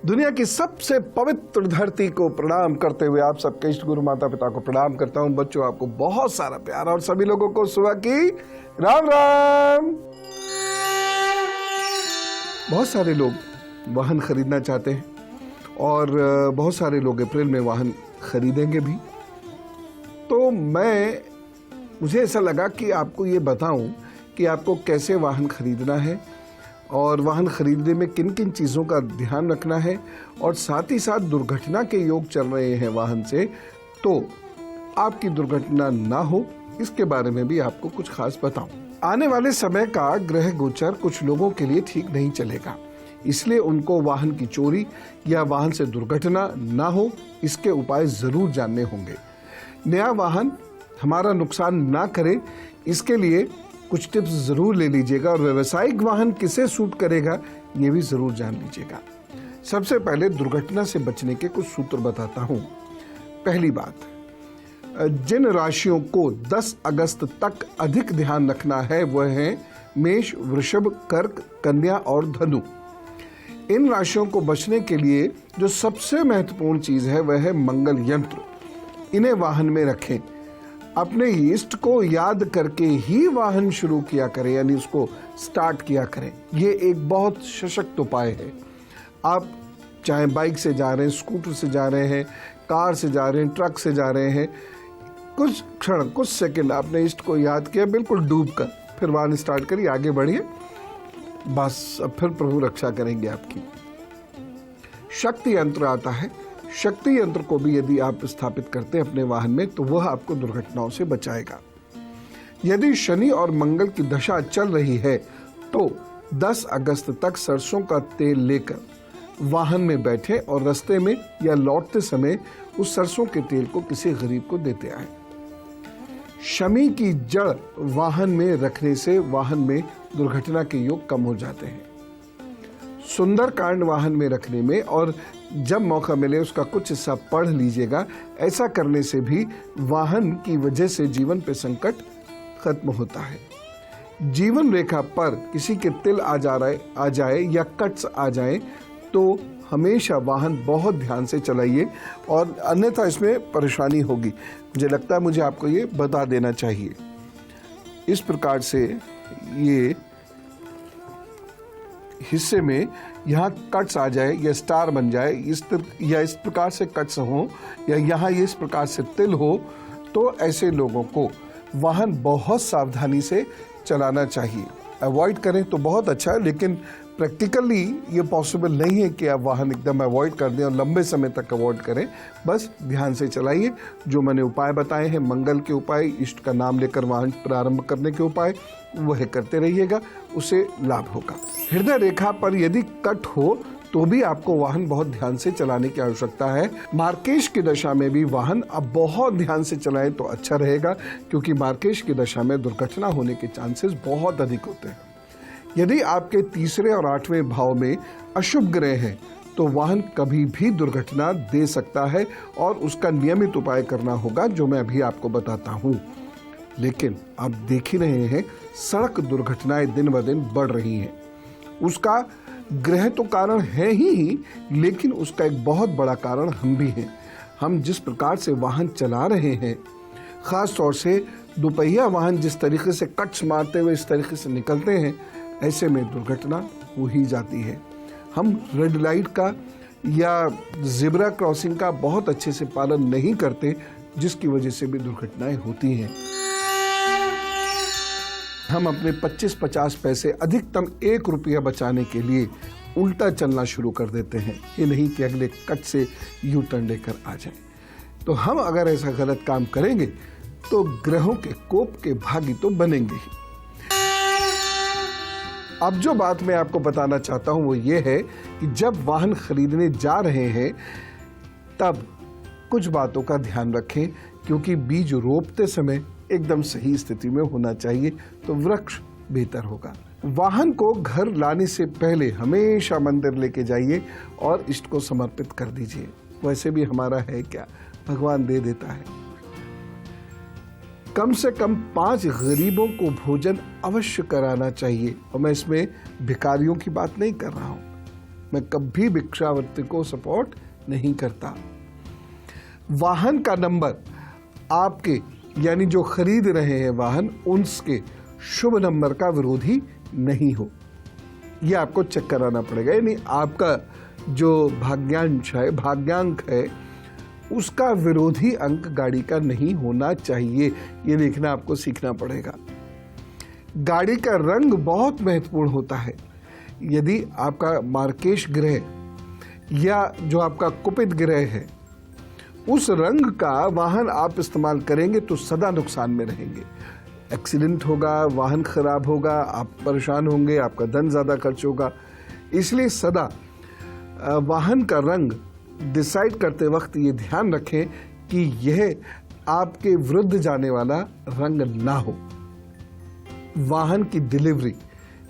दुनिया की सबसे पवित्र धरती को प्रणाम करते हुए आप सबके इष्ट गुरु माता पिता को प्रणाम करता हूं। बच्चों, आपको बहुत सारा प्यार और सभी लोगों को सुबह की राम राम। बहुत सारे लोग वाहन खरीदना चाहते हैं और बहुत सारे लोग अप्रैल में वाहन खरीदेंगे भी। तो मुझे ऐसा लगा कि आपको ये बताऊं कि आपको कैसे वाहन खरीदना है और वाहन खरीदने में किन किन चीज़ों का ध्यान रखना है, और साथ ही साथ दुर्घटना के योग चल रहे हैं वाहन से, तो आपकी दुर्घटना ना हो इसके बारे में भी आपको कुछ खास बताऊं। आने वाले समय का ग्रह गोचर कुछ लोगों के लिए ठीक नहीं चलेगा, इसलिए उनको वाहन की चोरी या वाहन से दुर्घटना ना हो इसके उपाय जरूर जानने होंगे। नया वाहन हमारा नुकसान ना करे इसके लिए कुछ टिप्स जरूर ले लीजिएगा, और व्यावसायिक वाहन किसे सूट करेगा ये भी जरूर जान लीजिएगा। सबसे पहले दुर्घटना से बचने के कुछ सूत्र बताता हूं। पहली बात, जिन राशियों को 10 अगस्त तक अधिक ध्यान रखना है वह है मेष, वृषभ, कर्क, कन्या और धनु। इन राशियों को बचने के लिए जो सबसे महत्वपूर्ण चीज है वह है मंगल यंत्र। इन्हें वाहन में रखें। अपने इष्ट को याद करके ही वाहन शुरू किया करें, यानी उसको स्टार्ट किया करें। ये एक बहुत सशक्त उपाय है। आप चाहे बाइक से जा रहे हैं, स्कूटर से जा रहे हैं, कार से जा रहे हैं, ट्रक से जा रहे हैं, कुछ क्षण कुछ सेकंड आपने इष्ट को याद किया बिल्कुल डूब कर, फिर वाहन स्टार्ट करिए, आगे बढ़िए, बस अब फिर प्रभु रक्षा करेंगे आपकी। शक्ति यंत्र आता है। शक्ति यंत्र को भी यदि आप स्थापित करते हैं अपने वाहन में तो वह आपको दुर्घटनाओं से बचाएगा। यदि शनि और मंगल की दशा चल रही है तो 10 अगस्त तक सरसों का तेल लेकर वाहन में बैठे और रास्ते में या लौटते समय उस सरसों के तेल को किसी गरीब को देते आए। शमी की जड़ वाहन में रखने से वाहन में दुर्घटना के योग कम हो जाते हैं। सुंदरकांड वाहन में रखने में, और जब मौका मिले उसका कुछ हिस्सा पढ़ लीजिएगा। ऐसा करने से भी वाहन की वजह से जीवन पे संकट खत्म होता है। जीवन रेखा पर किसी के तिल आ जाए या कट्स आ जाए तो हमेशा वाहन बहुत ध्यान से चलाइए, और अन्यथा इसमें परेशानी होगी। मुझे लगता है मुझे आपको ये बता देना चाहिए। इस प्रकार से ये हिस्से में यहाँ कट्स आ जाए या स्टार बन जाए, इस प्रकार से कट्स हो, या यहाँ इस प्रकार से तिल हो, तो ऐसे लोगों को वाहन बहुत सावधानी से चलाना चाहिए। अवॉइड करें तो बहुत अच्छा है, लेकिन प्रैक्टिकली ये पॉसिबल नहीं है कि आप वाहन एकदम अवॉइड कर दें और लंबे समय तक अवॉइड करें। बस ध्यान से चलाइए। जो मैंने उपाय बताए हैं, मंगल के उपाय, इष्ट का नाम लेकर वाहन प्रारंभ करने के उपाय, वह करते रहिएगा, उसे लाभ होगा। हृदय रेखा पर यदि कट हो तो भी आपको वाहन बहुत ध्यान से चलाने की आवश्यकता है। मार्केश की दशा में भी वाहन अब बहुत ध्यान से चलाएं तो अच्छा रहेगा, क्योंकि मार्केश की दशा में दुर्घटना होने के चांसेस बहुत अधिक होते हैं। यदि आपके तीसरे और 8वें भाव में अशुभ ग्रह हैं तो वाहन कभी भी दुर्घटना दे सकता है, और उसका नियमित उपाय करना होगा जो मैं अभी आपको बताता हूं। लेकिन आप देख ही रहे हैं सड़क दुर्घटनाएं दिन ब दिन बढ़ रही हैं। उसका ग्रह तो कारण है ही, लेकिन उसका एक बहुत बड़ा कारण हम भी हैं। हम जिस प्रकार से वाहन चला रहे हैं, खास तौर से दोपहिया वाहन जिस तरीके से कट्स मारते हुए इस तरीके से निकलते हैं, ऐसे में दुर्घटना हो ही जाती है। हम रेड लाइट का या ज़ेब्रा क्रॉसिंग का बहुत अच्छे से पालन नहीं करते, जिसकी वजह से भी दुर्घटनाएं होती हैं। हम अपने 25-50 पैसे, अधिकतम 1 रुपया बचाने के लिए उल्टा चलना शुरू कर देते हैं, ये नहीं कि अगले कट से यू टर्न लेकर आ जाए। तो हम अगर ऐसा गलत काम करेंगे तो ग्रहों के कोप के भागी तो बनेंगे ही। अब जो बात मैं आपको बताना चाहता हूं वो ये है कि जब वाहन खरीदने जा रहे हैं तब कुछ बातों का ध्यान रखें, क्योंकि बीज रोपते समय एकदम सही स्थिति में होना चाहिए तो वृक्ष बेहतर होगा। वाहन को घर लाने से पहले हमेशा मंदिर लेके जाइए और इष्ट को समर्पित कर दीजिए। वैसे भी हमारा है क्या, भगवान दे देता है। कम से कम 5 गरीबों को भोजन अवश्य कराना चाहिए, और मैं इसमें भिखारियों की बात नहीं कर रहा हूँ। मैं कभी भिक्षावृत्ति को सपोर्ट नहीं करता। वाहन का नंबर आपके यानी जो खरीद रहे हैं वाहन, उसके शुभ नंबर का विरोधी नहीं हो, यह आपको चेक कराना पड़ेगा। यानी आपका जो भाग्यांक है उसका विरोधी अंक गाड़ी का नहीं होना चाहिए, ये देखना आपको सीखना पड़ेगा। गाड़ी का रंग बहुत महत्वपूर्ण होता है। यदि आपका मार्केश ग्रह या जो आपका कुपित ग्रह है उस रंग का वाहन आप इस्तेमाल करेंगे तो सदा नुकसान में रहेंगे। एक्सीडेंट होगा, वाहन खराब होगा, आप परेशान होंगे, आपका धन ज़्यादा खर्च होगा। इसलिए सदा वाहन का रंग डिसाइड करते वक्त ये ध्यान रखें कि यह आपके विरुद्ध जाने वाला रंग ना हो। वाहन की डिलीवरी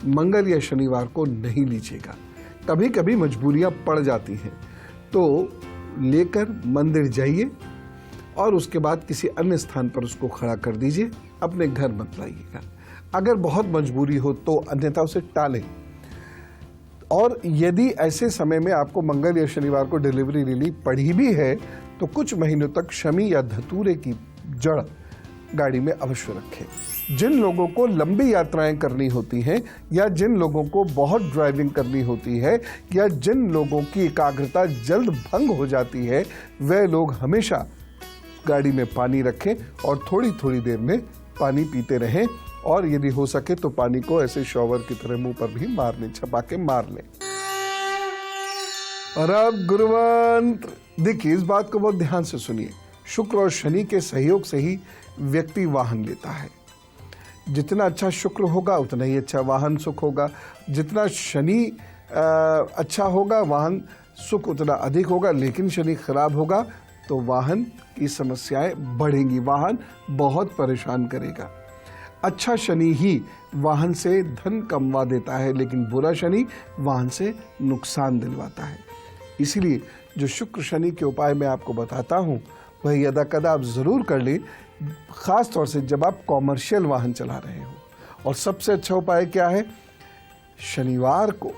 मंगल या शनिवार को नहीं लीजिएगा। कभी कभी मजबूरियां पड़ जाती हैं तो लेकर मंदिर जाइए और उसके बाद किसी अन्य स्थान पर उसको खड़ा कर दीजिए, अपने घर मत लाइएगा। अगर बहुत मजबूरी हो तो अन्यथा उसे टालें। और यदि ऐसे समय में आपको मंगल या शनिवार को डिलीवरी लेनी पड़ी भी है तो कुछ महीनों तक शमी या धतूरे की जड़ गाड़ी में अवश्य रखें। जिन लोगों को लंबी यात्राएं करनी होती हैं या जिन लोगों को बहुत ड्राइविंग करनी होती है या जिन लोगों की एकाग्रता जल्द भंग हो जाती है, वे लोग हमेशा गाड़ी में पानी रखें और थोड़ी थोड़ी देर में पानी पीते रहें। और यदि हो सके तो पानी को ऐसे शॉवर की तरह मुंह पर भी मार लें, छपा के मार लें। और अब गुरुमंत्र देखिए, इस बात को बहुत ध्यान से सुनिए। शुक्र और शनि के सहयोग से ही व्यक्ति वाहन लेता है। जितना अच्छा शुक्र होगा उतना ही अच्छा वाहन सुख होगा। जितना शनि अच्छा होगा वाहन सुख उतना अधिक होगा। लेकिन शनि खराब होगा तो वाहन की समस्याएं बढ़ेंगी, वाहन बहुत परेशान करेगा। अच्छा शनि ही वाहन से धन कमवा देता है, लेकिन बुरा शनि वाहन से नुकसान दिलवाता है। इसीलिए जो शुक्र शनि के उपाय मैं आपको बताता हूँ वह यदा कदा आप जरूर कर लें, खास तौर से जब आप कॉमर्शियल वाहन चला रहे हो। और सबसे अच्छा उपाय क्या है? शनिवार को,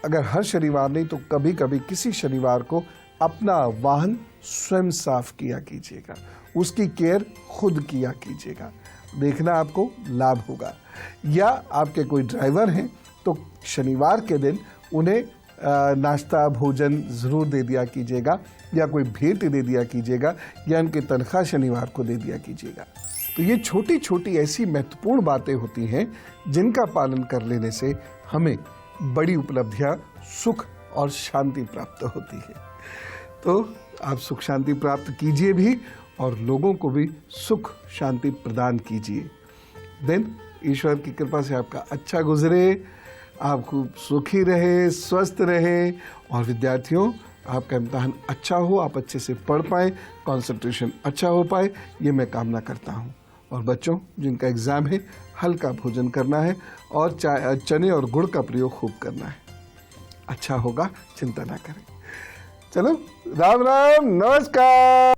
अगर हर शनिवार नहीं तो कभी कभी किसी शनिवार को अपना वाहन स्वयं साफ किया कीजिएगा, उसकी केयर खुद किया कीजिएगा, देखना आपको लाभ होगा। या आपके कोई ड्राइवर हैं तो शनिवार के दिन उन्हें नाश्ता भोजन ज़रूर दे दिया कीजिएगा या कोई भेंट दे दिया कीजिएगा या उनकी तनख्वाह शनिवार को दे दिया कीजिएगा। तो ये छोटी छोटी ऐसी महत्वपूर्ण बातें होती हैं जिनका पालन कर लेने से हमें बड़ी उपलब्धियां, सुख और शांति प्राप्त होती है। तो आप सुख शांति प्राप्त कीजिए भी और लोगों को भी सुख शांति प्रदान कीजिए। दिन ईश्वर की कृपा से आपका अच्छा गुजरे, आप खूब सुखी रहे, स्वस्थ रहे। और विद्यार्थियों, आपका इम्तहान अच्छा हो, आप अच्छे से पढ़ पाएँ, कंसंट्रेशन अच्छा हो पाए, ये मैं कामना करता हूँ। और बच्चों जिनका एग्ज़ाम है, हल्का भोजन करना है और चने और गुड़ का प्रयोग खूब करना है। अच्छा होगा, चिंता ना करें। चलो, राम राम, नमस्कार।